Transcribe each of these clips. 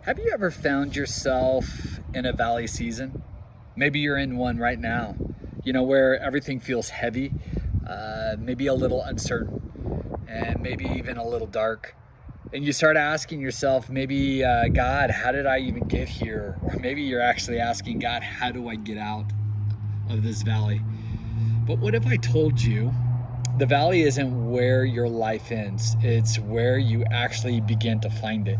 Have you ever found yourself in a valley season? Maybe you're in one right now, where everything feels heavy, maybe a little uncertain, and maybe even a little dark. And you start asking yourself, maybe, God, how did I even get here? Or maybe you're actually asking, God, how do I get out of this valley? But what if I told you the valley isn't where your life ends, it's where you actually begin to find it?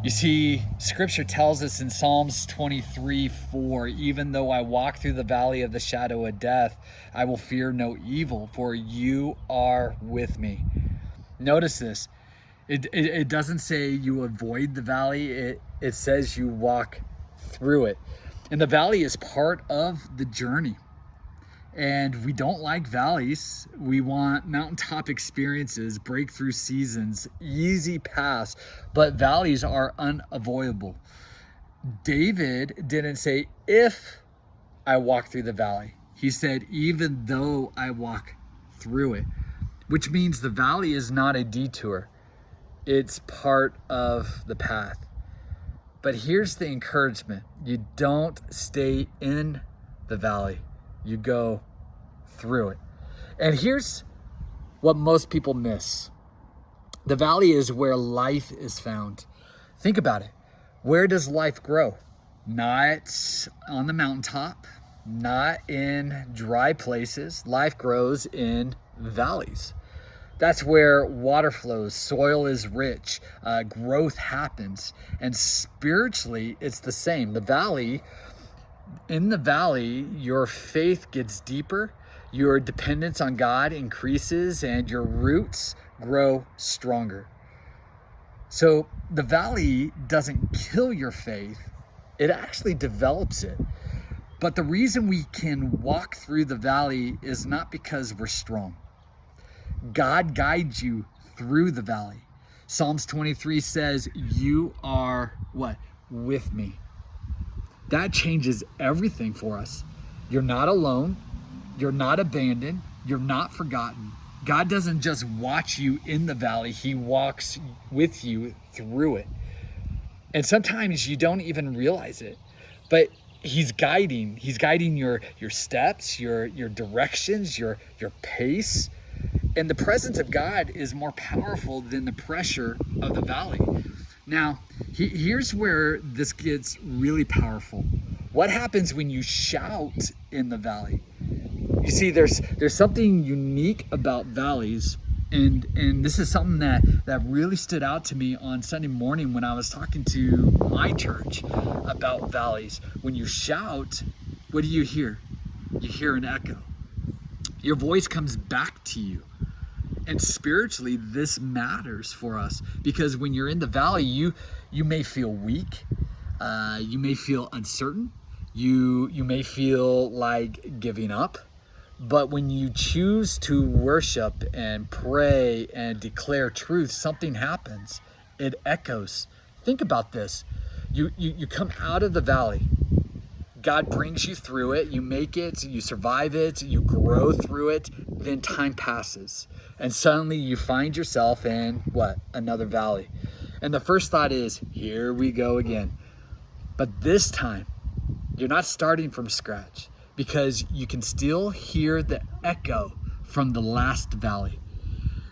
You see, scripture tells us in Psalms 23:4, even though I walk through the valley of the shadow of death, I will fear no evil, for you are with me. Notice this. It doesn't say you avoid the valley. It says you walk through it. And the valley is part of the journey. And we don't like valleys. We want mountaintop experiences, breakthrough seasons, easy paths, but valleys are unavoidable. David didn't say, if I walk through the valley. He said, even though I walk through it, which means the valley is not a detour. It's part of the path. But here's the encouragement. You don't stay in the valley. You go through it. And here's what most people miss. The valley is where life is found. Think about it. Where does life grow? Not on the mountaintop, not in dry places. Life grows in valleys. That's where water flows, soil is rich, growth happens. And spiritually, it's the same. In the valley, your faith gets deeper, your dependence on God increases, and your roots grow stronger. So the valley doesn't kill your faith, it actually develops it. But the reason we can walk through the valley is not because we're strong. God guides you through the valley. Psalms 23 says, you are what? With me. That changes everything for us. You're not alone. You're not abandoned. You're not forgotten. God doesn't just watch you in the valley. He walks with you through it. And sometimes you don't even realize it, but He's guiding your steps, your directions, your pace. And the presence of God is more powerful than the pressure of the valley. Now, here's where this gets really powerful. What happens when you shout in the valley? You see, there's something unique about valleys, and this is something that really stood out to me on Sunday morning when I was talking to my church about valleys. When you shout, what do you hear? You hear an echo. Your voice comes back to you. And spiritually, this matters for us because when you're in the valley, you may feel weak, you may feel uncertain, you may feel like giving up. But when you choose to worship and pray and declare truth, something happens. It echoes. Think about this. You come out of the valley. God brings you through it, you make it, you survive it, you grow through it, then time passes. And suddenly you find yourself in what? Another valley. And the first thought is, here we go again. But this time, you're not starting from scratch because you can still hear the echo from the last valley.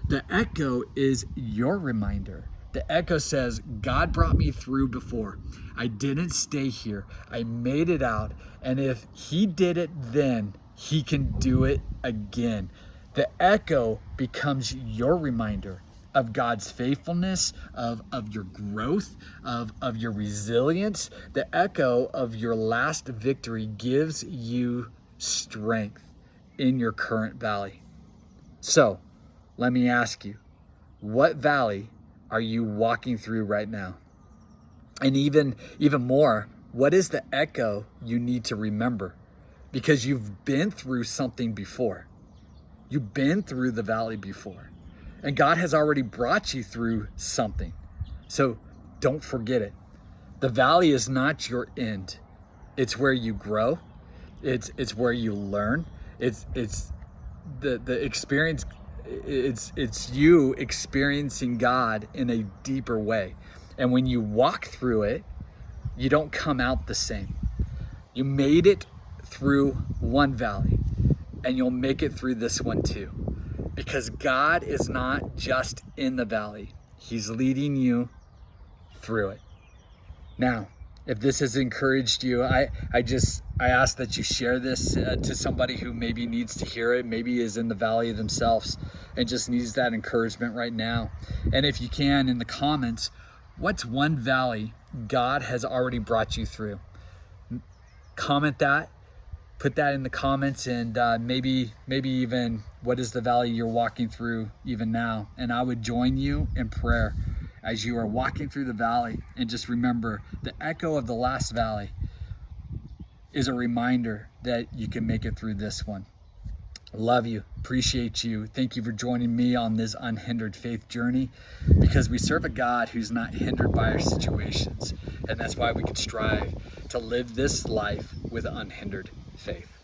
The echo is your reminder. The echo says, God brought me through before. I didn't stay here. I made it out. And if He did it then, He can do it again. The echo becomes your reminder of God's faithfulness, of your growth, of your resilience. The echo of your last victory gives you strength in your current valley. So, let me ask you, what valley are you walking through right now? And even more, what is the echo you need to remember? Because you've been through something before. You've been through the valley before. And God has already brought you through something. So don't forget it. The valley is not your end. It's where you grow. It's where you learn. It's the experience. It's you experiencing God in a deeper way. And when you walk through it, you don't come out the same. You made it through one valley, and you'll make it through this one too. Because God is not just in the valley. He's leading you through it. Now, if this has encouraged you, I ask that you share this to somebody who maybe needs to hear it, maybe is in the valley themselves and just needs that encouragement right now. And if you can, in the comments, what's one valley God has already brought you through? Comment that, put that in the comments, and maybe even what is the valley you're walking through even now. And I would join you in prayer as you are walking through the valley. And just remember, the echo of the last valley is a reminder that you can make it through this one. Love you, appreciate you. Thank you for joining me on this unhindered faith journey, because we serve a God who's not hindered by our situations. And that's why we can strive to live this life with unhindered faith.